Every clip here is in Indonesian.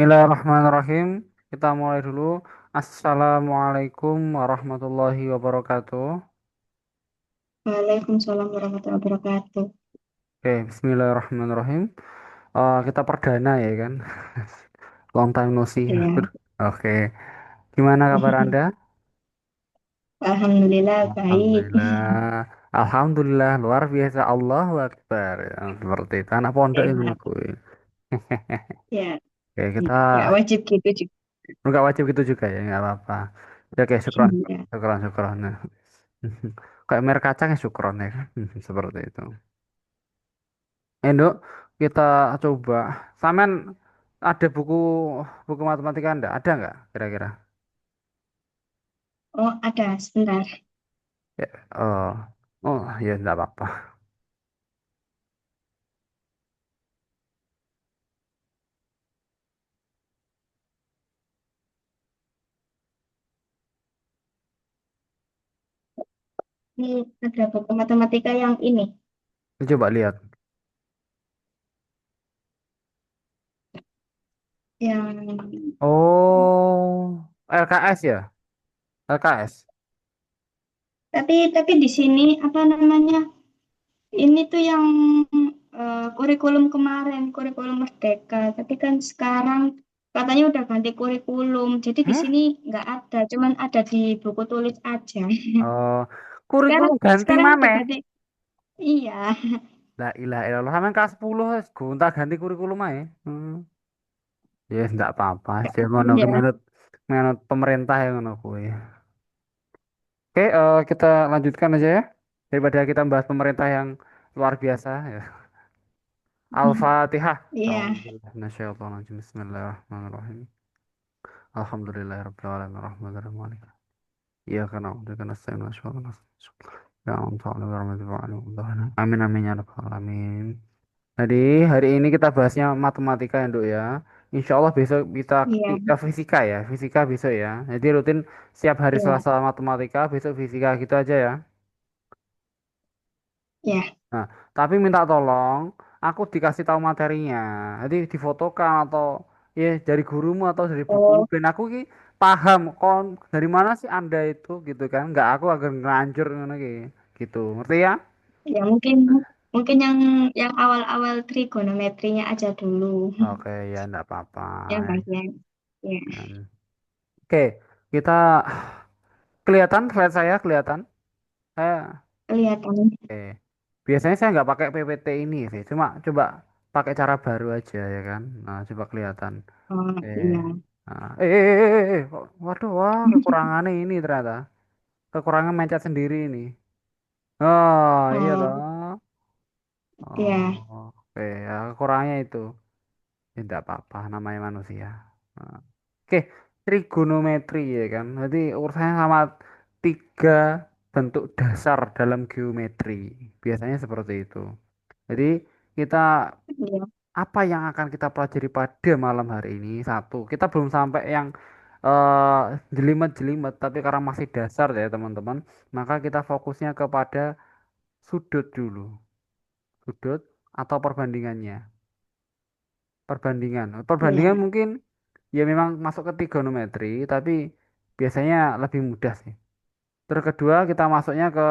Bismillahirrahmanirrahim. Kita mulai dulu. Assalamualaikum warahmatullahi wabarakatuh. Waalaikumsalam warahmatullahi wabarakatuh. Oke, Bismillahirrahmanirrahim. Kita perdana ya kan. Long time no see. Ya, Oke, gimana kabar Anda? alhamdulillah baik. Alhamdulillah. Alhamdulillah luar biasa. Allahu Akbar. Ya, seperti itu. Anak pondok itu Sehat. aku. Ya, Oke, kita nggak wajib gitu juga. nggak wajib gitu juga ya, nggak apa-apa. Ya, oke, syukron, Ya. syukron, syukron. Nah, kayak merek kacang ya syukron ya kan. Seperti itu. Enduk, kita coba. Samen ada buku buku matematika Anda? Ada nggak kira-kira? Oh, ada sebentar. Ya, oh, oh ya nggak apa-apa. Ini ada buku matematika yang ini, Coba lihat. yang Oh, LKS ya? LKS. tapi di sini apa namanya? Ini tuh yang kurikulum kemarin, kurikulum Merdeka. Tapi kan sekarang katanya udah ganti kurikulum. Jadi di Hmm? sini nggak ada, cuman ada di buku tulis aja. Oh, Sekarang kurikulum ganti sekarang mana? udah ganti. Iya. La ilaha illallah. Sampean kelas 10 wis gonta ganti kurikulum ae. Ya, enggak apa-apa. Jadi ngono ki Iya. menurut menurut pemerintah yang ngono kuwi. Oke, kita lanjutkan aja ya. Daripada kita bahas pemerintah yang luar biasa ya. Al-Fatihah. Iya, Alhamdulillah. Nasyaitonirrajim. Bismillahirrahmanirrahim. Alhamdulillahirabbil alamin arrahmanirrahim. Maliki. Iyyaka na'budu wa iyyaka nasta'in. Ihdinas siratal Ya Amin amin ya rabbal alamin. Jadi hari ini kita bahasnya matematika ya Dok ya. Insya Allah besok kita iya, fisika ya, fisika besok ya. Jadi rutin setiap hari iya, Selasa matematika, besok fisika gitu aja ya. iya. Nah, tapi minta tolong, aku dikasih tahu materinya. Jadi difotokan atau ya dari gurumu atau dari buku. Oh, Ben aku ki paham kon dari mana sih Anda itu gitu kan? Nggak aku agak ngelanjur ngono ki. Gitu. Ngerti ya? ya mungkin mungkin yang awal-awal trigonometrinya aja dulu. Oke, ya enggak apa-apa. Yang bagian, ya, Hmm. Oke, kita kelihatan slide saya kelihatan. Saya kelihatan. oke. Biasanya saya nggak pakai PPT ini sih, cuma coba pakai cara baru aja ya kan. Nah, coba kelihatan. Oh, Eh, iya. nah, waduh, wah, kekurangannya ini ternyata. Kekurangan mencet sendiri ini. Oh, iya Oh, toh. iya, Oh, oke, ya kekurangannya itu. Ya, tidak apa-apa, namanya manusia. Nah, oke, trigonometri ya kan. Jadi urusannya sama tiga bentuk dasar dalam geometri. Biasanya seperti itu. Jadi kita iya. apa yang akan kita pelajari pada malam hari ini? Satu, kita belum sampai yang jelimet-jelimet, tapi karena masih dasar ya teman-teman, maka kita fokusnya kepada sudut dulu, sudut atau perbandingannya. Perbandingan Iya. mungkin ya memang masuk ke trigonometri, tapi biasanya lebih mudah sih. Terus kedua kita masuknya ke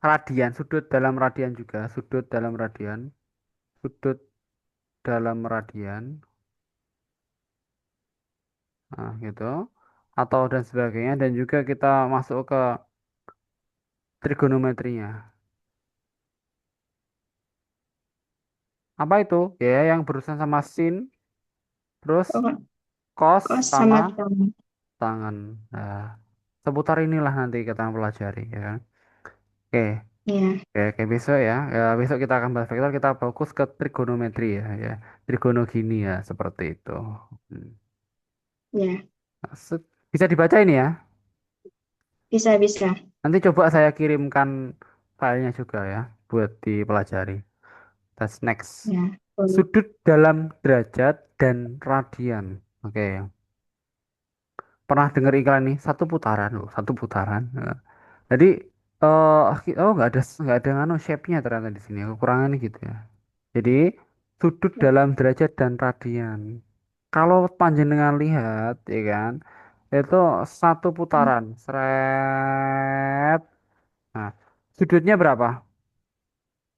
radian, sudut dalam radian juga, sudut dalam radian, sudut dalam radian. Nah, gitu. Atau dan sebagainya dan juga kita masuk ke trigonometrinya. Apa itu? Ya, yang berurusan sama sin, terus Oh, cos kos sama sama tang. tangan. Nah, seputar inilah nanti kita pelajari ya kan. Oke, Iya, oke, oke, besok ya. Ya, besok kita akan bahas vektor, kita fokus ke trigonometri ya, ya. Trigonogini ya, seperti itu. Hmm. iya. Nah, bisa dibaca ini ya. Bisa, bisa. Nanti coba saya kirimkan filenya juga ya buat dipelajari. That's next. Ya, boleh. Sudut dalam derajat dan radian. Oke. Pernah dengar iklan nih? Satu putaran loh, satu putaran. Nah, jadi oh nggak ada ngano shape-nya ternyata di sini. Kekurangannya gitu ya. Jadi sudut dalam derajat dan radian. Kalau panjenengan lihat, ya kan, itu satu putaran, seret. Nah, sudutnya berapa?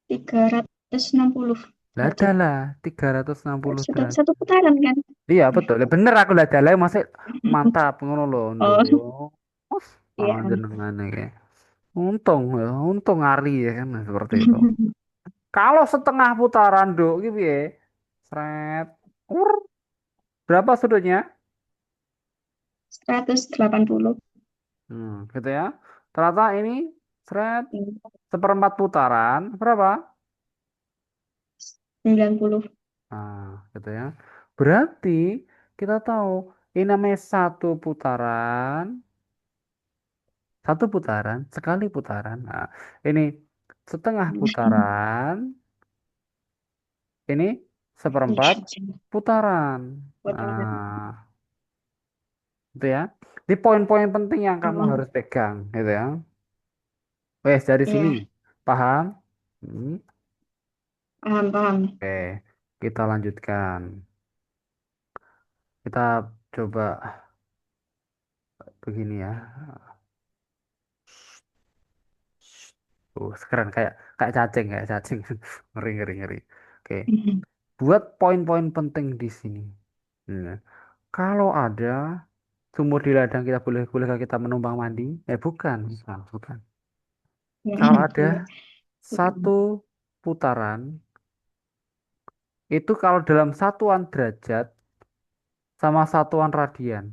360 Lah derajat. adalah 360 Satu, derajat. satu putaran kan? Iya Ya. betul. Lah, bener aku lah dalam masih mantap ngono lho, Oh, Nduk. iya. Panjenengan iki. Untung ya, untung Ari ya kan nah, seperti itu. Kalau setengah putaran, Duk, iki piye? Seret. Ur, berapa sudutnya? 180. Gitu ya. Ternyata ini seret seperempat putaran berapa? 90. Nah, gitu ya. Berarti kita tahu ini namanya satu putaran, sekali putaran. Nah, ini setengah putaran, ini seperempat putaran. Putaran. Nah, itu ya. Di poin-poin penting yang kamu Oh, harus pegang, gitu ya. Wes dari sini, iya. paham? Hmm, Paham, paham. Oke, kita lanjutkan. Kita coba begini ya. Sekarang kayak kayak cacing. Ngeri, ngeri, ngeri. Oke, buat poin-poin penting di sini. Nah, kalau ada sumur di ladang kita bolehkah kita menumpang mandi? Bukan, bukan, bukan. Ya, Kalau ada boleh. satu putaran, itu kalau dalam satuan derajat sama satuan radian,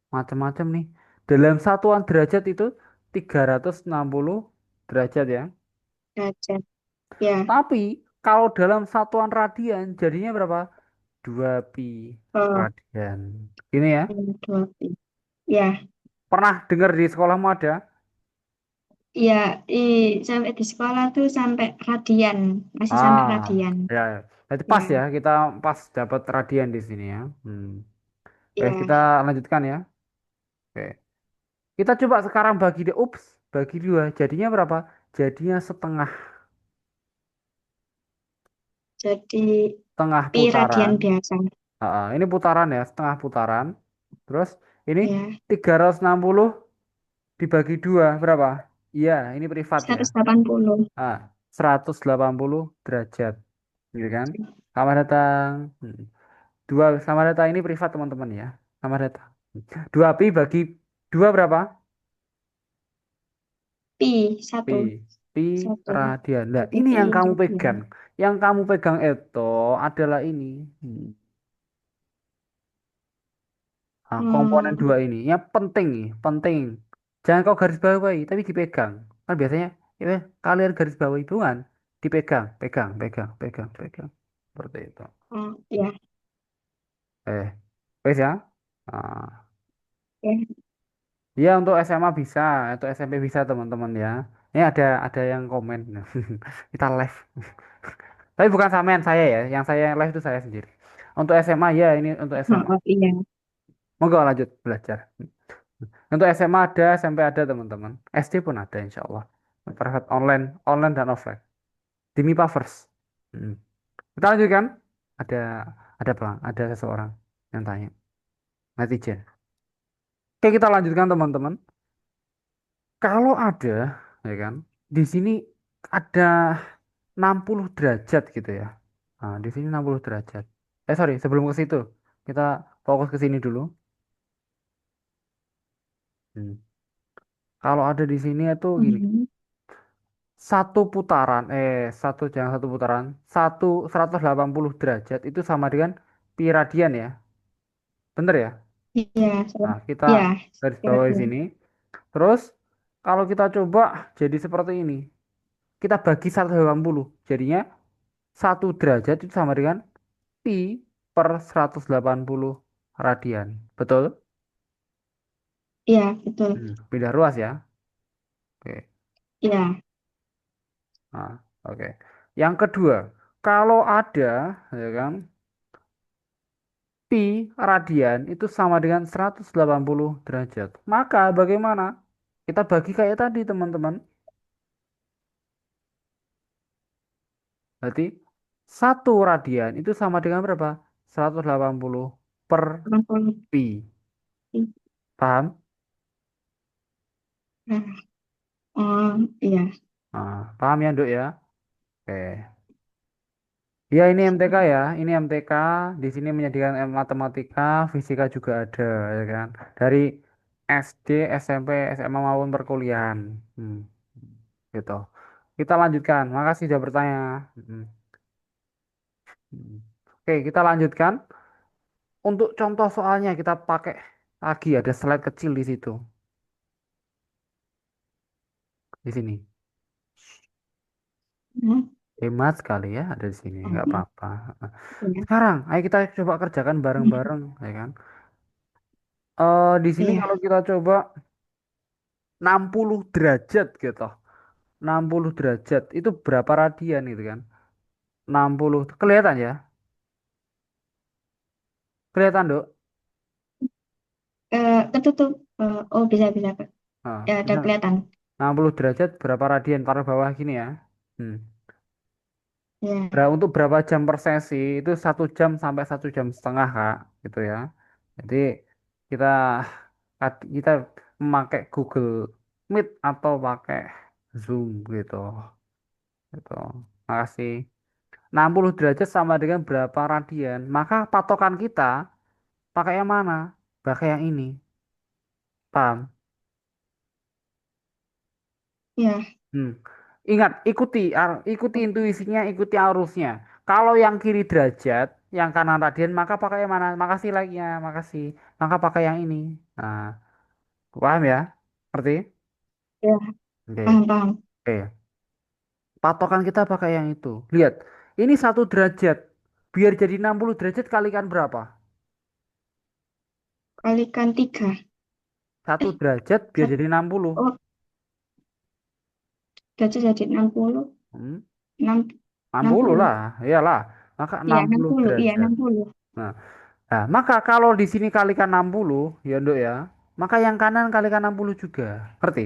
macam-macam nih. Dalam satuan derajat itu 360 derajat ya. Derajat. Ya. Tapi kalau dalam satuan radian jadinya berapa? 2 pi Oh, radian. Ini ya. ini 2 pi. Ya. Pernah dengar di sekolahmu ada? Iya, sampai di sekolah tuh sampai radian, masih sampai Ah, radian. ya. Jadi pas ya, Ya, kita pas dapat radian di sini ya. Oke, kita ya, lanjutkan ya. Oke. Kita coba sekarang bagi deh. Ups, bagi dua. Jadinya berapa? Jadinya setengah jadi setengah pi radian putaran. biasa. Ini putaran ya, setengah putaran. Terus ini Ya, 360 dibagi dua berapa? Iya, ini privat ya. 180. Ah, 180 derajat, gitu kan? Selamat datang. Selamat datang ini privat teman-teman ya. Selamat datang. 2 pi bagi dua berapa? Pi, Pi. satu. Pi Satu. radian. Nah, Satu ini pi yang kamu radian. pegang. Yang kamu pegang itu adalah ini. Hmm. Nah, komponen Hmm, dua ini. Yang penting nih, penting. Jangan kau garis bawahi, tapi dipegang. Kan biasanya, ya, kalian garis bawahi bukan? Dipegang, pegang, pegang, pegang, pegang. Seperti itu. ya, Eh, wes ya. Nah, ya. ya untuk SMA bisa, untuk SMP bisa teman-teman ya. Ini ada yang komen. Kita live. Tapi bukan sampean saya ya, yang saya live itu saya sendiri. Untuk SMA ya, ini untuk SMA. Oh, iya. Monggo lanjut belajar. Untuk SMA ada, SMP ada teman-teman. SD pun ada insya Allah. Private online, online dan offline. Di MIPA First. Hmm. Kita lanjutkan. Ada ada seseorang yang tanya. Netizen. Oke kita lanjutkan teman-teman. Kalau ada, ya kan, di sini ada 60 derajat gitu ya. Nah, di sini 60 derajat. Sorry, sebelum ke situ, kita fokus ke sini dulu. Hmm. Kalau ada di sini itu gini, Mhm. satu putaran, jangan satu putaran, 180 derajat itu sama dengan pi radian ya. Bener ya? Iya, Nah, kita iya. garis bawah di Radian. sini. Terus, kalau kita coba jadi seperti ini, kita bagi 180, jadinya 1 derajat itu sama dengan pi per 180 radian. Betul? Iya, betul. Pindah ruas ya. Oke. Iya, Nah, oke. Yang kedua, kalau ada, ya kan, pi radian itu sama dengan 180 derajat. Maka bagaimana? Kita bagi kayak tadi, teman-teman. Berarti 1 radian itu sama dengan berapa? 180 per 80. pi. Paham? Nah, oh, iya. Nah, paham ya, Nduk ya? Oke. Ya ini MTK ya, ini MTK di sini menyediakan matematika, fisika juga ada ya kan. Dari SD, SMP, SMA maupun perkuliahan. Hmm, gitu. Kita lanjutkan. Makasih sudah bertanya. Hmm, hmm. Oke, kita lanjutkan. Untuk contoh soalnya kita pakai lagi ada slide kecil di situ, di sini. Nah, Hemat sekali ya ada di sini, oh, nggak iya. apa-apa. Iya. Sekarang, ayo kita coba kerjakan bareng-bareng, ya kan? Di sini Iya. kalau kita coba 60 derajat gitu. 60 derajat itu berapa radian itu kan? 60 kelihatan ya? Kelihatan, Dok? Ketutup. Oh, bisa, bisa, Kak. Nah, Ya, ada bisa. kelihatan. 60 derajat berapa radian? Taruh bawah gini ya. Hmm. Ya. Untuk berapa jam per sesi? Itu 1 jam sampai 1 jam setengah, Kak. Gitu ya. Jadi kita kita memakai Google Meet atau pakai Zoom gitu. Gitu. Makasih. 60 derajat sama dengan berapa radian? Maka patokan kita pakai yang mana? Pakai yang ini. Paham? Ya. Hmm. Ingat, ikuti intuisinya, ikuti arusnya. Kalau yang kiri derajat, yang kanan radian, maka pakai yang mana? Makasih like-nya, makasih. Maka pakai yang ini. Nah, paham ya? Ngerti? Ya. Oke. Paham, paham. Oke. Patokan kita pakai yang itu. Lihat, ini 1 derajat. Biar jadi 60 derajat kalikan berapa? Kalikan 3. 1 derajat biar Satu. jadi 60. Oh, derajat jadi 60. Hmm, 6, 60 60. lah, iyalah. Maka Iya, 60 60. Iya, derajat. 60. Nah, nah, maka kalau di sini kalikan 60, ya Nduk ya, maka yang kanan kalikan 60 juga. Ngerti?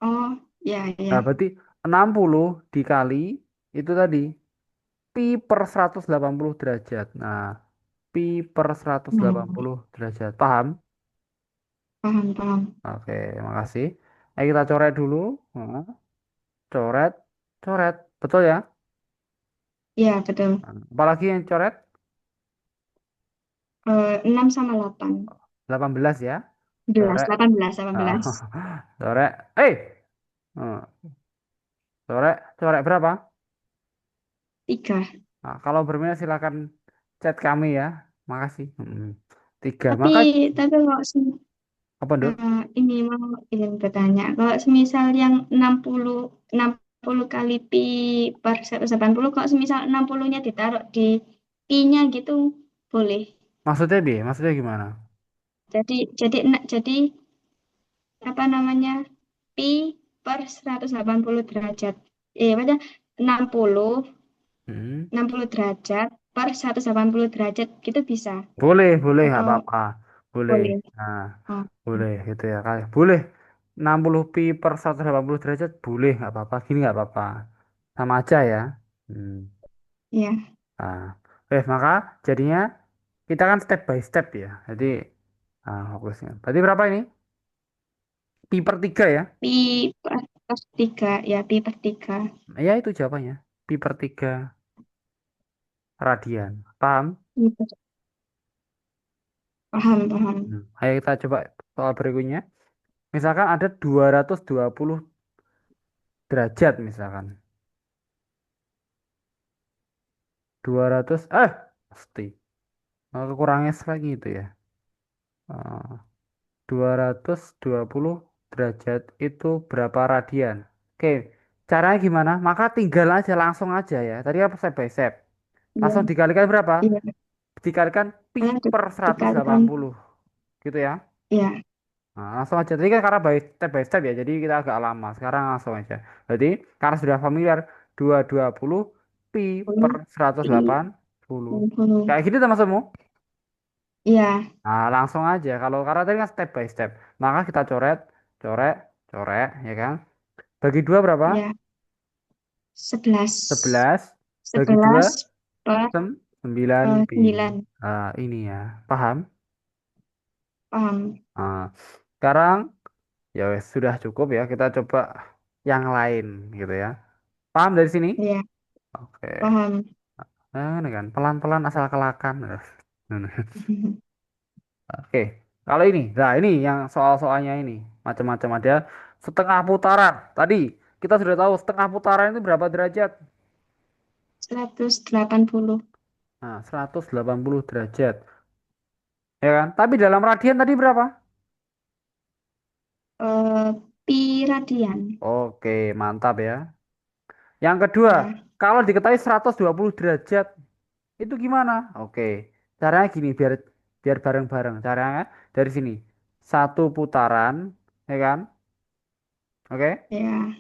Oh, ya, Nah, ya. berarti 60 dikali itu tadi pi per 180 derajat. Nah, pi per seratus Nah, delapan puluh derajat. Paham? paham, paham. Oke, makasih. Ayo kita coret dulu. Nah, coret, coret. Betul ya? Iya, betul. Nah, apalagi yang coret? 6 sama 8. 18 ya. 11, Coret. 18, Ah, 18. coret. Hmm, coret, coret berapa? 3. Nah, kalau berminat silakan chat kami ya. Makasih. Tiga. Tapi, Maka tapi kalau apa, Dok? ini mau izin bertanya, kalau semisal yang 60 kali pi per 180, kalau semisal 60-nya ditaruh di pi-nya gitu, boleh. Maksudnya bi? Maksudnya gimana? Jadi apa namanya, pi per 180 derajat. Pada 60 Hmm. 60 derajat per 180 derajat gitu bisa Boleh, boleh, nggak atau apa-apa. Boleh. boleh? Nah, Oh, boleh gitu ya. Kayak boleh 60 pi per 180 derajat boleh, nggak apa-apa. Gini nggak apa-apa. Sama aja ya. Hmm. ya. Nah, maka jadinya kita kan step by step ya. Jadi, fokusnya. Berarti berapa ini? Pi per 3 ya? Pi per 3, ya, pi per 3. Ya itu jawabannya. Pi per 3 radian. Paham? Paham, paham. Ayo kita coba soal berikutnya. Misalkan ada 220 derajat misalkan. 200 pasti. Kurangnya lagi itu ya. Eh, 220 derajat itu berapa radian? Oke, caranya gimana? Maka tinggal aja langsung aja ya. Tadi apa step by step. Iya, Langsung dikalikan berapa? iya. Dikalikan pi per seratus delapan Dikalikan, puluh, Gitu ya. ya, Nah, langsung aja. Tadi kan karena by step ya, jadi kita agak lama. Sekarang langsung aja. Jadi karena sudah familiar, 220 pi per 10 seratus pi delapan puluh. 60. Kayak gini termasukmu? Iya, Nah, langsung aja. Kalau karena tadi kan step by step. Maka kita coret, coret, coret, ya kan? Bagi dua berapa? iya. 11. 11. Bagi 2, 11 per 9 pi. 9. Ini ya. Paham? Paham. Ah, sekarang ya wes, sudah cukup ya. Kita coba yang lain gitu ya. Paham dari sini? Ya, Oke. paham. Ini kan pelan-pelan asal kelakan. Oke. Kalau ini, nah ini yang soal-soalnya ini macam-macam ada setengah putaran. Tadi kita sudah tahu setengah putaran itu berapa derajat? 180. Nah, 180 derajat. Ya kan? Tapi dalam radian tadi berapa? Pi radian. Oke, mantap ya. Yang kedua, Ya. kalau diketahui 120 derajat, itu gimana? Oke, caranya gini biar biar bareng-bareng. Caranya dari sini. Satu putaran, ya kan? Oke, Ya.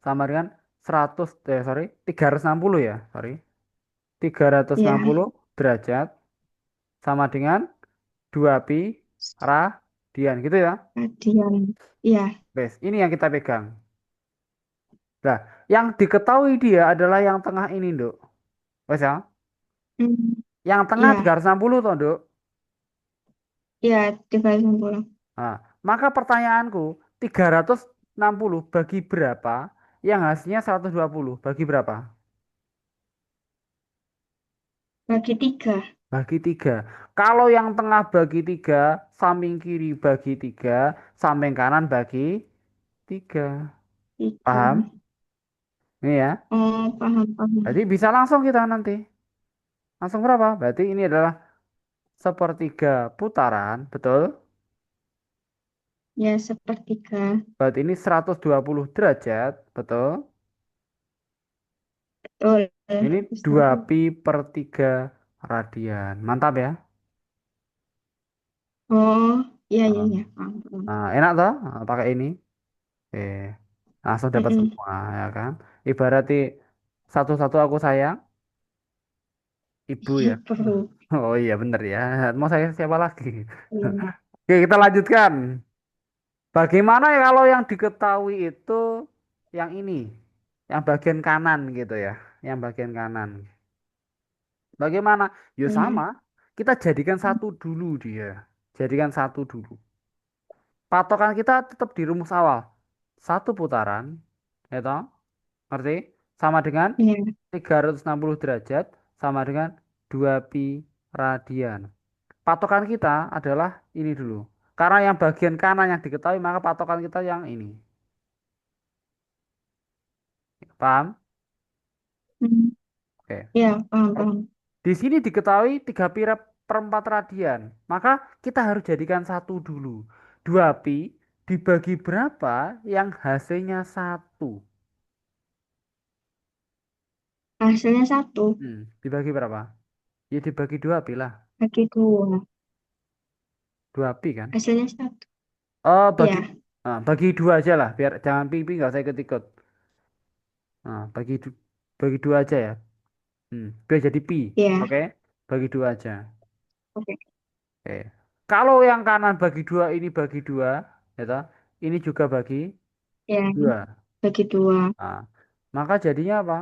sama dengan 360 ya, sorry. 360 Ya. derajat sama dengan 2 pi radian gitu ya. Radian. Ya. Guys, ini yang kita pegang. Nah, yang diketahui dia adalah yang tengah ini, Nduk. Wes ya? Hmm. Yang tengah Ya. 360 toh, Nduk. Ya, 360. Nah, maka pertanyaanku, 360 bagi berapa yang hasilnya 120? Bagi berapa? Bagi 3. Bagi 3. Kalau yang tengah bagi 3, samping kiri bagi 3, samping kanan bagi 3. 3. Paham? Ini ya. Oh, paham, Jadi paham. bisa langsung kita nanti. Langsung berapa? Berarti ini adalah sepertiga putaran, betul? Ya, sepertiga. Berarti ini 120 derajat, betul? Betul. Ini 2 120. pi per 3 radian. Mantap ya. Oh, iya, iya, Ah, iya. Paham, paham. enak toh pakai ini. Eh, langsung dapat Mm-mm. semua ya kan. Ibaratnya satu-satu aku sayang, ibu ya. Perlu. Oh iya bener ya. Mau saya siapa lagi? Iya. Oke, kita lanjutkan. Bagaimana ya kalau yang diketahui itu yang ini, yang bagian kanan gitu ya, yang bagian kanan. Bagaimana? Ya Ya. sama. Kita jadikan satu dulu dia. Jadikan satu dulu. Patokan kita tetap di rumus awal. Satu putaran, ya toh? Ngerti? Sama dengan Iya. 360 derajat, sama dengan 2 pi radian. Patokan kita adalah ini dulu. Karena yang bagian kanan yang diketahui, maka patokan kita yang ini. Paham? Hmm. Oke. Ya, paham, paham. Di sini diketahui 3 pi per 4 radian. Maka kita harus jadikan satu dulu. 2 pi dibagi berapa yang hasilnya satu. Hasilnya 1. Dibagi berapa? Ya dibagi 2 pi lah. Bagi 2. 2 pi kan? Hasilnya 1. Oh, Ya. bagi 2 aja lah. Biar jangan pi nggak usah ikut-ikut. Bagi 2 aja ya. Biar jadi pi. Ya. Oke? Bagi 2 aja. Oke. Oke. Kalau yang kanan bagi 2 ini bagi 2, ya toh? Ini juga bagi Ya. 2. Bagi 2. Nah, maka jadinya apa?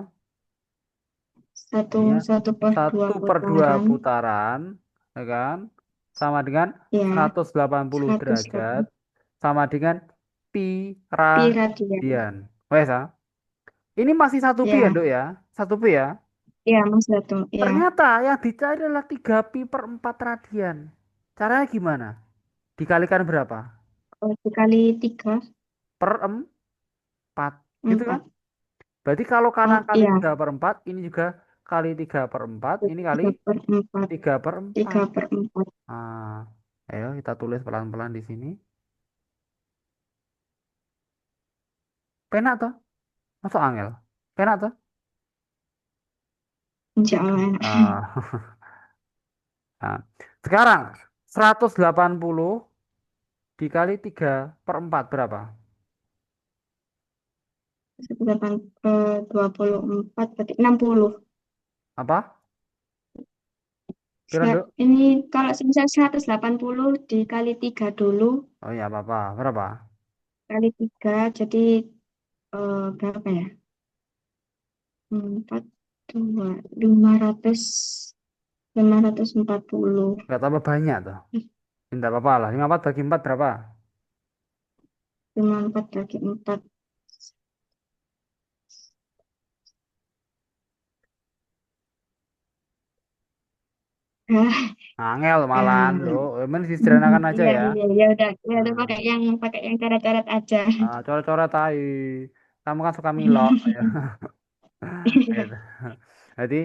Satu, Jadinya 1/2 1/2 putaran. putaran, ya kan? Sama dengan Ya. 180 derajat, 180. sama dengan pi Pi radian. radian. Wes, ah. Ini masih satu pi ya, Ya. Dok ya? Satu pi ya. Ya, Mas satu. Ya. Ternyata yang dicari adalah 3 pi per 4 radian. Caranya gimana? Dikalikan berapa? Kalau dikali 3, Per 4. Gitu kan? 4. Berarti kalau kanan Oh, kali iya. 3 per 4, ini juga kali 3 per 4, ini kali 3/4. 3 per tiga 4. per empat Ah, ayo kita tulis pelan-pelan di sini. Penak toh? Masuk angel. Penak toh? Insya Allah. Ah, nah. Sekarang 180 dikali 3 per 4 berapa? 8, 24, berarti 60. Apa? Kira Nduk? Ini kalau misal 180 dikali 3 dulu, Oh iya apa-apa. Berapa? kali 3 jadi berapa ya? 4, 2, 500. 540. Nggak tambah banyak tuh. Tidak apa-apa lah. 54 bagi 4 berapa? 54 bagi 4. Ah, Angel malahan ah. lo. Emang disederhanakan aja Iya, ya. iya, ya udah. Ya udah Nah, pakai yang coret-coret aja. coret-coret tai. Kamu kan suka milok. Ya. Iya. Gitu. Jadi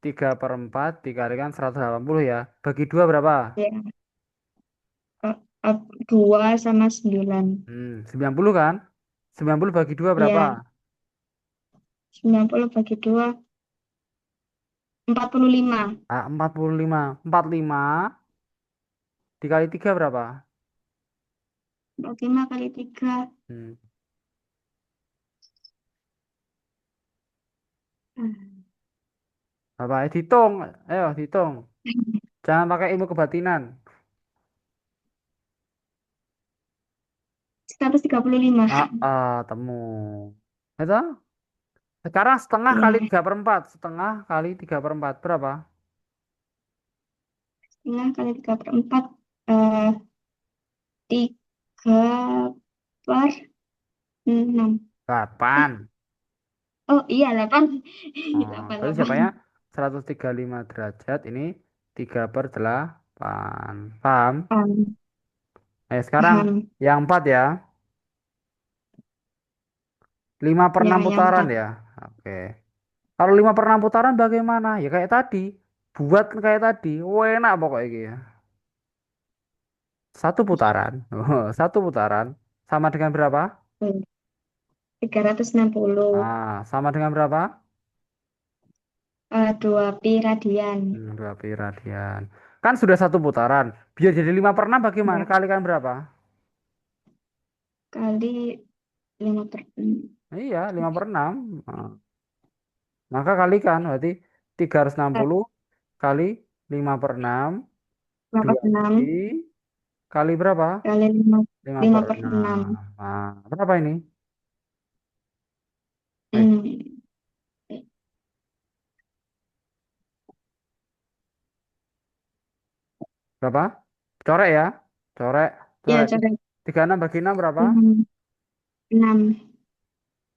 3 per 4 dikalikan 180 ya. Bagi 2 berapa? Ya. 2 sama 9. 90 kan? 90 bagi 2 berapa? Ya, 90 bagi 2, 45. 45. 45 dikali 3 berapa? 45 kali 3. Hmm. Apa? Hitung. Ayo, hitung. Jangan pakai ilmu kebatinan. 135. Temu. Itu. Sekarang setengah kali Ya, 3 per 4. Setengah kali 3 per 4. Berapa? setengah kali 3 per 4. Eh, 3 per 6. 8. Oh iya, 8. Oh, 8, berarti 8. siapanya 135 derajat. Ini 3 per 8. Paham? Paham, Sekarang paham. yang 4 ya. 5 per Ya, 6 yang putaran 4. ya. Oke. Kalau 5 per 6 putaran bagaimana? Ya kayak tadi. Buat kayak tadi. Enak pokoknya gitu ya. Satu putaran. Satu putaran. Sama dengan berapa? 360. Sama dengan berapa? 2 pi radian. 2 pi radian. Kan sudah satu putaran. Biar jadi 5 per 6 bagaimana? Ya, Kalikan berapa? kali 5 per 6. Iya, 5 per 6. Maka kalikan. Berarti 360 kali 5 per 6. 5 per 2 6 pi kali berapa? kali 5, 5 5 per per 6. 6. Berapa ini? Eh, Hmm. berapa? Corek ya. Corek. Ya, Corek. coba 36 bagi 6 berapa? 6.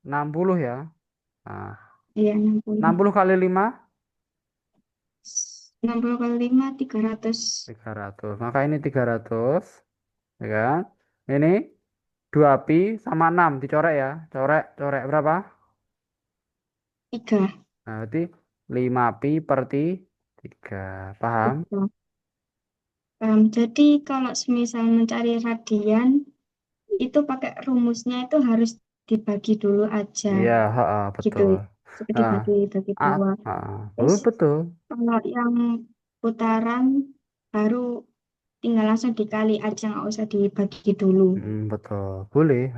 60 ya. Nah, Iya, 60. 60 kali 5, 60 kali 5, 300. 300. Maka ini 300. Ya kan? Ini 2 pi sama 6 dicorek ya. Corek, corek berapa? 3. Nah, berarti 5 pi per 3. Paham? Jadi kalau semisal mencari radian, itu pakai rumusnya itu harus dibagi dulu aja. Iya, Gitu. betul. Jadi Nah, dibagi dua. Terus betul, betul. kalau yang putaran baru tinggal langsung dikali aja, nggak usah dibagi dulu. Betul. Boleh.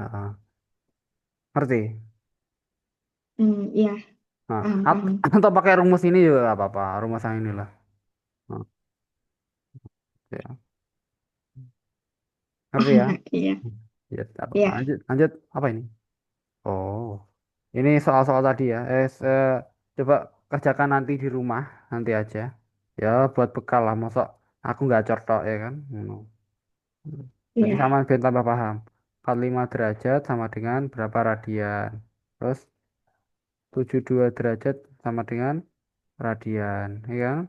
Ngerti? Iya, Nah, paham, paham. atau pakai rumus ini juga nggak apa-apa. Rumus yang inilah. Nah, ya. Ngerti ya? Iya, Ya, tidak apa-apa. iya, Lanjut, lanjut. Apa ini? Oh, ini soal-soal tadi ya. Coba kerjakan nanti di rumah, nanti aja. Ya, buat bekal lah. Masa aku nggak cortok ya kan? Jadi iya, sama biar tambah paham. 45 derajat sama dengan berapa radian. Terus 72 derajat sama dengan radian. Ya kan?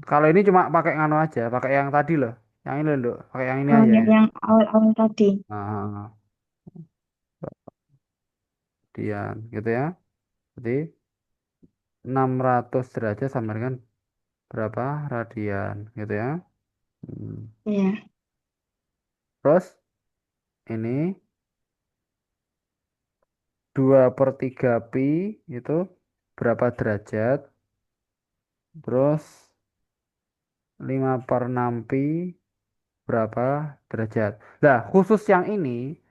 Kalau ini cuma pakai ngano aja, pakai yang tadi loh. Yang ini loh, pakai yang ini oh aja. ya, yang awal-awal tadi. Nah, radian gitu ya. Jadi 600 derajat sama dengan berapa radian gitu ya. Hmm. Iya, Terus ini 2 per 3 pi itu berapa derajat. Terus 5 per 6 pi berapa derajat. Nah, khusus yang ini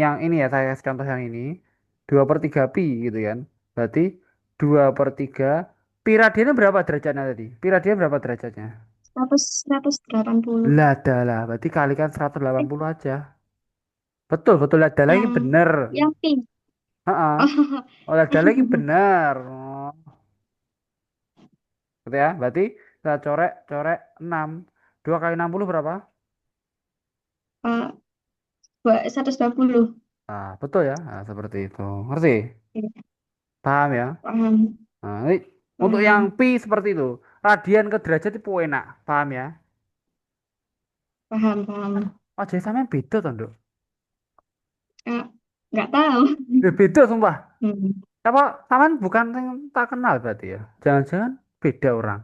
ya, saya kasih contoh yang ini. 2 per 3 pi gitu kan. Berarti 2 per 3 pi radiannya berapa derajatnya tadi? Pi radian berapa derajatnya? 180. Lah, adalah. Berarti kalikan 180 aja. Betul, betul. Lah, adalah ini yang bener. yang pi. Heeh. Oh, lah, adalah ini bener. Oh, Gitu ya. Berarti kita corek 6. 2 kali 60 berapa? Eh, 120. Nah, betul ya. Nah, seperti itu. Ngerti? Iya, Paham ya? paham, Nah, ini untuk yang paham, pi seperti itu. Radian ke derajat itu enak. Paham ya? paham, paham. Oh, jadi sampean beda toh, Nduk. Eh, nggak tahu. Ya, beda sumpah. Hmm. Apa sampean bukan yang tak kenal berarti ya? Jangan-jangan beda orang.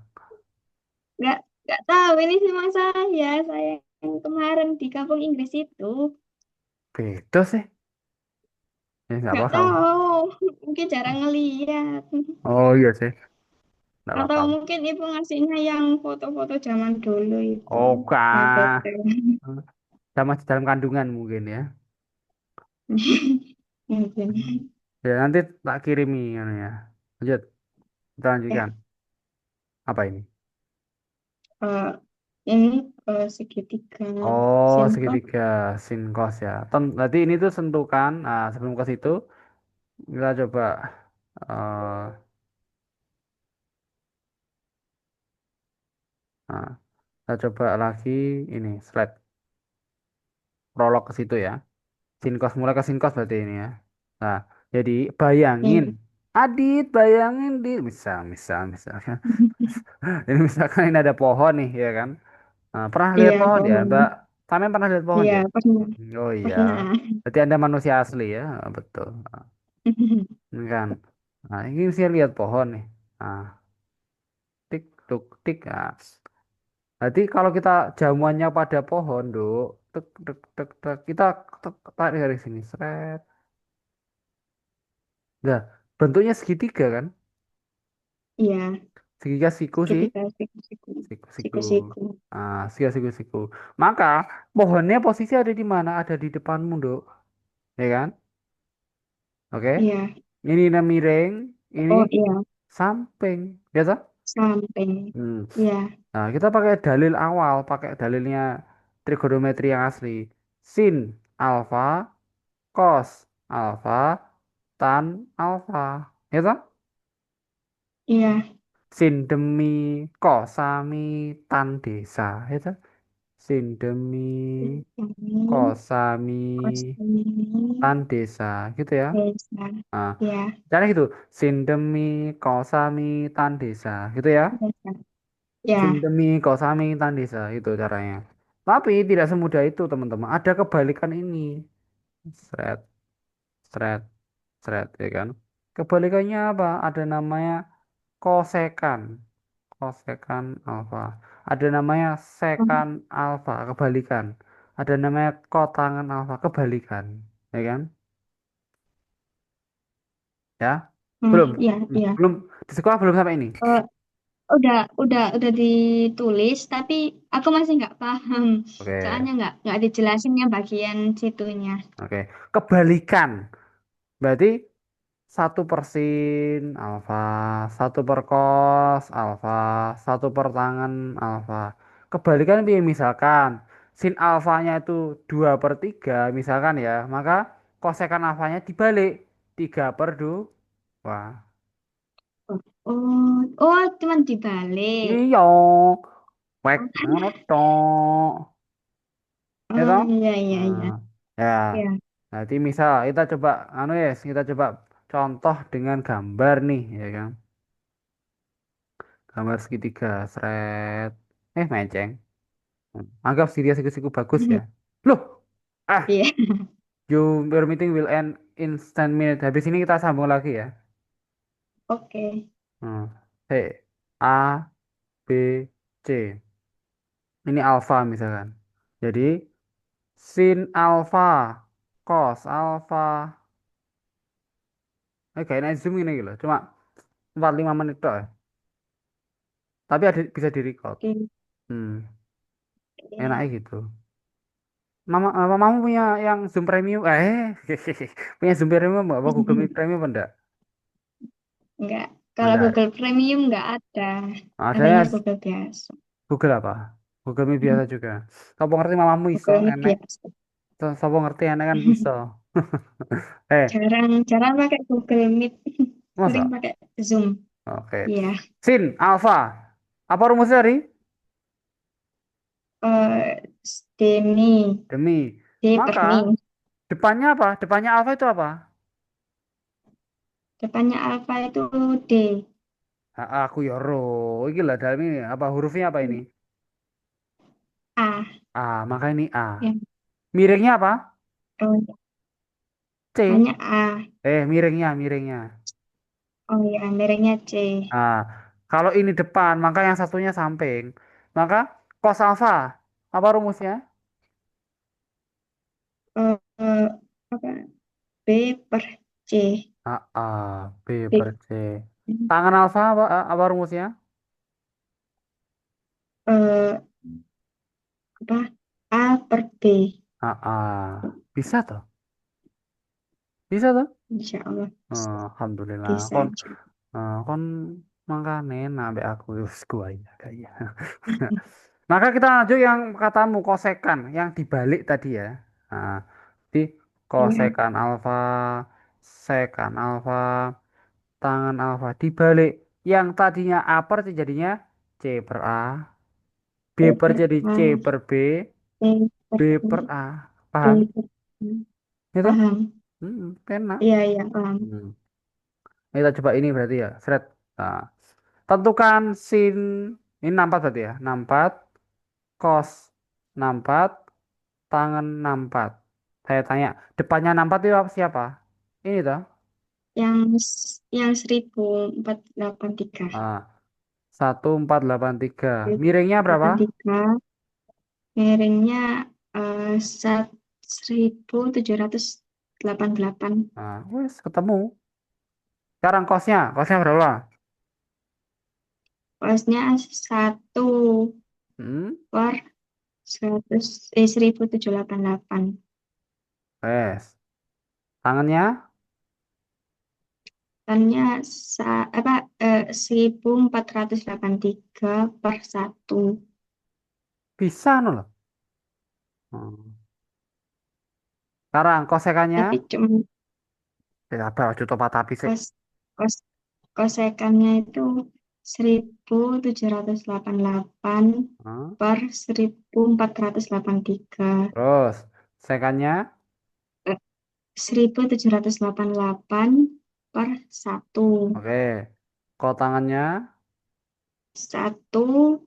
Nggak, nggak tahu. Ini sama saya yang kemarin di kampung Inggris itu. Beda sih. Ya, nggak Nggak apa-apa. tahu. Mungkin jarang ngeliat. Oh iya sih. Nggak Atau apa-apa. mungkin ibu ngasihnya yang foto-foto zaman dulu itu. Oh, Yang kah. hotel. Sama dalam kandungan mungkin ya. Mungkin. Ya, nanti tak kirimi ya. Lanjut. Kita Ya, lanjutkan. Apa ini? eh, ini segitiga Oh, sinkron. segitiga sin cos ya. Berarti ini tuh sentukan. Nah, sebelum ke situ, kita coba eh nah, kita coba lagi ini slide prolog ke situ ya. Sin cos mulai ke sin cos berarti ini ya. Nah, jadi bayangin, Iya. Adit, bayangin di misalkan ini misalkan ini ada pohon nih ya kan. Nah, pernah lihat Iya, pohon ya, pohon. Mbak? Sampean pernah lihat pohon Iya, ya? pernah. Oh iya. Pernah. Berarti Anda manusia asli ya. Ah, betul. Ah, ini kan. Nah, ini saya lihat pohon nih. Nah, tik tuk tik. Nah, berarti kalau kita jamuannya pada pohon, Duk, tek tek tek tek, kita tarik dari sini, seret. Nah, bentuknya segitiga kan? Iya, Segitiga siku sih, segitiga siku-siku. siku-siku. Siku-siku. Ah, segitiga siku-siku. Maka pohonnya posisi ada di mana? Ada di depanmu, Duk. Ya kan? Oke. Iya. Ini miring, ini Oh iya, samping. Ya toh? samping. Hmm. Iya. Nah, kita pakai dalil awal, pakai dalilnya trigonometri yang asli. Sin alfa, cos alfa, tan alfa. Ya toh? Iya. Sin demi kosami tan desa. Ya toh? Sin demi Ini kosami kos ini tan desa. Gitu ya. desa. Nah, Iya, caranya gitu. Sin demi kosami tan desa. Gitu ya. desa. Ya. Sindemi Kosami Tandisa itu caranya. Tapi tidak semudah itu teman-teman. Ada kebalikan ini. Seret, seret, seret ya kan. Kebalikannya apa? Ada namanya kosekan. Kosekan alfa. Ada namanya sekan alfa. Kebalikan. Ada namanya kotangan alfa. Kebalikan. Ya kan? Ya. Hmm, Belum. iya, iya. Belum. Di sekolah belum sampai ini. Eh, udah ditulis, tapi aku masih nggak paham. Oke. Soalnya nggak dijelasinnya bagian situnya. Oke. Kebalikan. Berarti satu per sin alfa, satu per cos alfa, satu per tangen alfa. Kebalikan piye misalkan sin alfanya itu 2 per 3 misalkan ya, maka kosekan alfanya dibalik 3 per 2. Wah, Oh, oh, cuman dibalik. iya, wek Oh, ngono tok. Ya oh, toh? iya, iya, Nah, iya. ya. Iya. Nanti misal kita coba anu ya, kita coba contoh dengan gambar nih, ya kan? Gambar segitiga, seret. Menceng. Anggap si dia siku-siku bagus ya. Loh, ah, Iya. your meeting will end in 10 minutes. Habis ini kita sambung lagi ya. Oke. Hmm. C, A, B, C. Ini alfa misalkan. Jadi, sin alfa, cos alfa. Kayaknya zoom ini gitu. Cuma 45 menit doang. Tapi ada bisa di record. Oke. Hmm, Iya. enaknya gitu. Mamamu punya yang Zoom Premium? Punya Zoom Premium apa Google Meet Premium apa enggak? Enggak. Kalau Ada. Google Premium nggak ada. Adanya Adanya Google biasa. Google apa? Google Meet biasa juga. Sopo ngerti mamamu iso Google Meet enek. biasa. Sopo ngerti enek kan bisa. Jarang, jarang pakai Google Meet. Sering Masa? pakai Zoom. Oke. Iya. Sin alfa. Apa rumusnya tadi? Demi. Demi. D per Maka mi. depannya apa? Depannya alfa itu apa? Depannya alfa itu D. Aku ya ro. Iki lah dalam ini apa hurufnya apa ini? A. A, maka ini A. Ya. Miringnya apa? Oh, ya. C. Hanya A. Miringnya. Oh ya, mereknya C. Ah, kalau ini depan, maka yang satunya samping. Maka cos alfa, apa rumusnya? Eh, apa? B per C. B per B. C. Tangan alfa apa rumusnya? eh, apa? A per B. Bisa toh? Bisa toh? Insya Allah Alhamdulillah. bisa. Kon mangkane nabe aku wis gua ya kayaknya. Maka kita lanjut yang katamu kosekan yang dibalik tadi ya. Nah, di Ya, kosekan alfa, sekan alfa, tangan alfa dibalik yang tadinya A per C jadinya C per A, B B per per jadi C A, per B, C per B per B, A. B Paham? per B. Itu? Paham? Enak. Iya, iya, paham. Hmm. Kita coba ini berarti ya, Fred. Nah, tentukan sin ini 64 berarti ya. 64 cos 64 tangan 64. Saya tanya, depannya 64 itu apa siapa? Ini toh. Yang 1483. Ah, 1483. Miringnya berapa? 83, miringnya 1788. Nah, wes ketemu. Sekarang kosnya berapa? Kosnya 1 Hmm, per 1788. wes. Tangannya Totalnya apa 1483 per 1. bisa no loh. Hmm. Sekarang kosekannya Tapi cuma ya berapa juta tapi sih. kos kos kosekannya itu 1788 Hmm. per 1483. Terus sekannya, 1788 per 1. oke. Kok tangannya, 1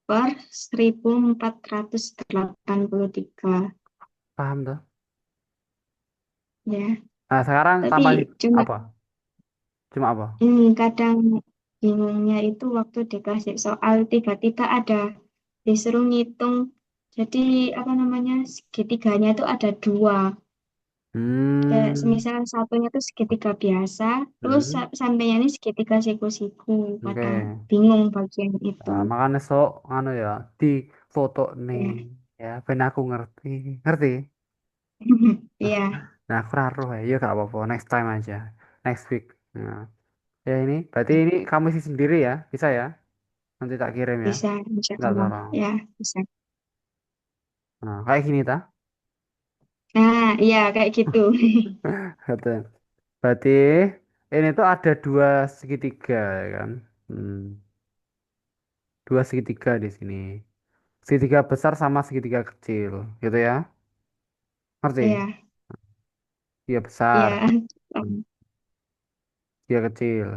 per 1483. paham tuh. Ya, Nah sekarang tapi tambah cuma apa? Cuma apa? ini kadang bingungnya itu waktu dikasih soal tiba-tiba ada disuruh ngitung. Jadi apa namanya segitiganya itu ada dua. Kayak Hmm, semisal satunya itu segitiga biasa, terus hmm, sampingnya ini segitiga siku-siku. oke. Kadang bingung bagian itu. Nah, makanya sok anu ya di foto nih Ya, ya, ben aku ngerti, ngerti. iya, Nah aku raruh ya, ya gak apa-apa. Next time aja, next week. Nah, ya ini, berarti ini kamu isi sendiri ya, bisa ya? Nanti tak kirim ya, bisa, insya nggak Allah. tolong. Ya, bisa. Nah, kayak gini ta? Nah, iya kayak gitu. Betul. Berarti ini tuh ada dua segitiga ya kan? Hmm, dua segitiga di sini. Segitiga besar sama segitiga kecil, gitu ya? Ngerti? Iya, Dia iya. besar, hmm, dia kecil.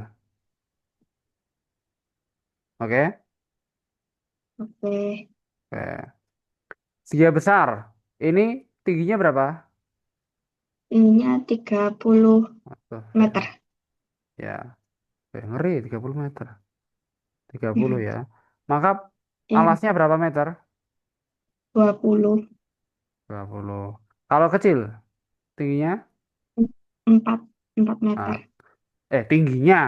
Oke? Oke. Oke. Segitiga besar. Ini tingginya berapa? Ininya 30 Tuh, meter. ya. Ngeri 30 meter. 30 ya. Maka Iya, alasnya berapa meter? 20. 20. Kalau kecil, tingginya? 4 meter. Ah, tingginya.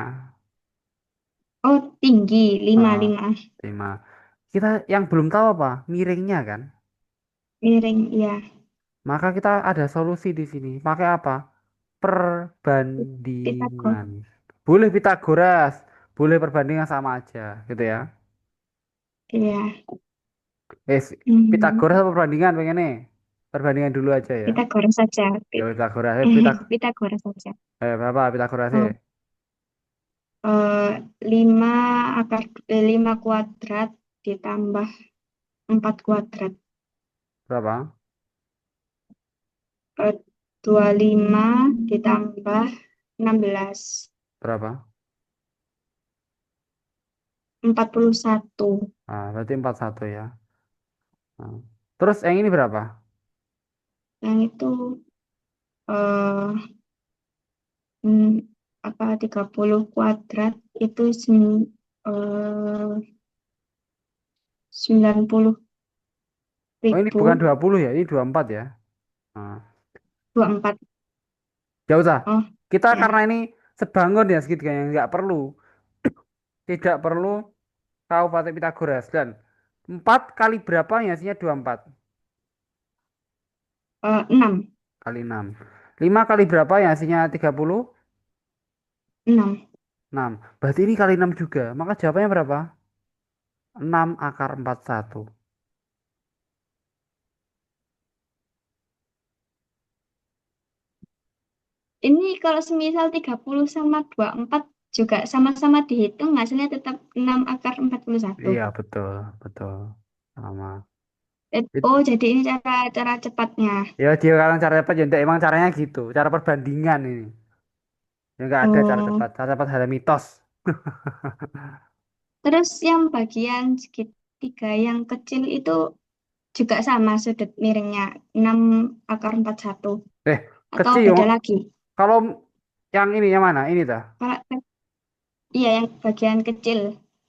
Oh, tinggi. lima Ah, lima 5. Kita yang belum tahu apa? Miringnya kan? Miring, ya. Maka kita ada solusi di sini. Pakai apa? Pitagor. Perbandingan. Boleh Pitagoras, boleh perbandingan sama aja, gitu ya. Iya. Eh, Pitagoras Hmm, apa perbandingan pengen nih? Perbandingan dulu aja ya. Pitagor saja. Ya Pitagoras, Pitagor saja. Berapa Pitagorasnya? Oh, eh, 5 5 kuadrat ditambah 4 kuadrat. Berapa? 25 ditambah 16. Berapa? 41. Nah, berarti 41 ya. Nah. Terus yang ini berapa? Yang itu eh hmm, apa 30 kuadrat itu Oh, ini 90.000. bukan 20 ya, ini 24 ya. Nah, 24. jauh usah. Oh Kita karena ya. ini sebangun ya segitiga yang nggak perlu. Tidak perlu tahu pakai Pitagoras. Dan 4 kali berapa yang hasilnya 24? 6. Kali 6. 5 kali berapa yang hasilnya 30? 6. 6. Berarti ini kali 6 juga. Maka jawabannya berapa? 6 akar 41. Ini kalau semisal 30 sama 24 juga sama-sama dihitung hasilnya tetap 6 akar 41. Iya, betul, betul. Sama. Oh, jadi ini cara cara cepatnya. Ya, dia kalau cara cepat ya ndak, emang caranya gitu. Cara perbandingan ini. Ya nggak ada cara Oh, cepat. Cara cepat ada mitos. terus yang bagian segitiga yang kecil itu juga sama sudut miringnya 6 akar 41 Eh, atau kecil. beda lagi? Kalau yang ini yang mana? Ini dah. Kalau iya yang bagian kecil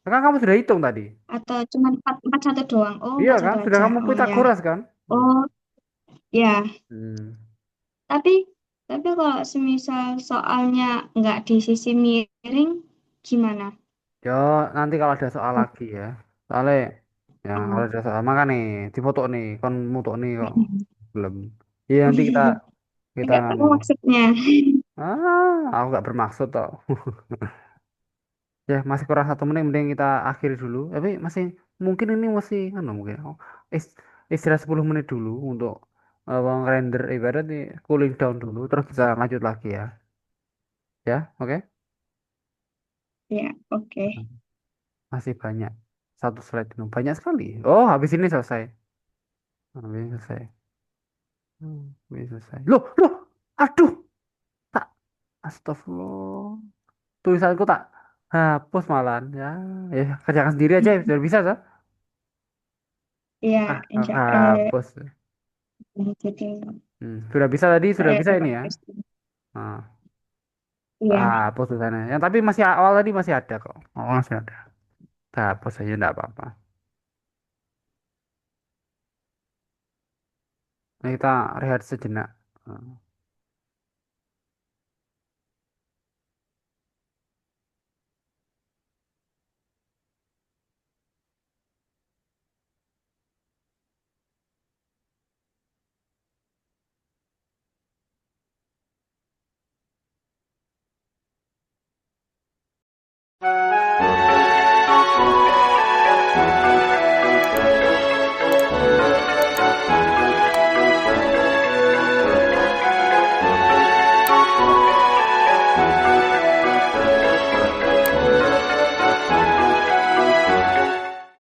Kan kamu sudah hitung tadi. atau cuma 41 doang? Oh, Iya kan? 41 Sudah aja. kamu Oh ya. Pitagoras kan? Hmm. Oh, ya. Hmm. Tapi kalau semisal soalnya nggak di sisi miring gimana? Yo, nanti kalau ada soal Oh, lagi ya. Soalnya, ya kalau oh. ada soal maka nih, difoto nih, kon foto nih kok belum. Iya nanti kita Nggak tahu nganu. maksudnya. Aku nggak bermaksud toh. Ya masih kurang 1 menit, mending kita akhiri dulu. Tapi masih mungkin ini masih anu mungkin. Istirahat 10 menit dulu untuk render ibarat nih cooling down dulu, terus bisa lanjut lagi ya. Ya, oke. Ya, oke. Masih banyak. Satu slide itu banyak sekali. Oh, habis ini selesai. Habis selesai. Habis selesai. Loh, loh. Aduh, tak. Astagfirullah. Tulisanku tak hapus malahan. Ya, ya kerjakan sendiri aja. Sudah bisa, sah? Ya, Ah, insya hapus. jadi Sudah bisa tadi, sudah saya bisa coba ini ya. terus. Nah, tak Iya, hapus tulisannya. Yang tapi masih awal tadi masih ada kok. Oh, masih ada. Tak hapus aja, enggak apa-apa. Nah, kita rehat sejenak.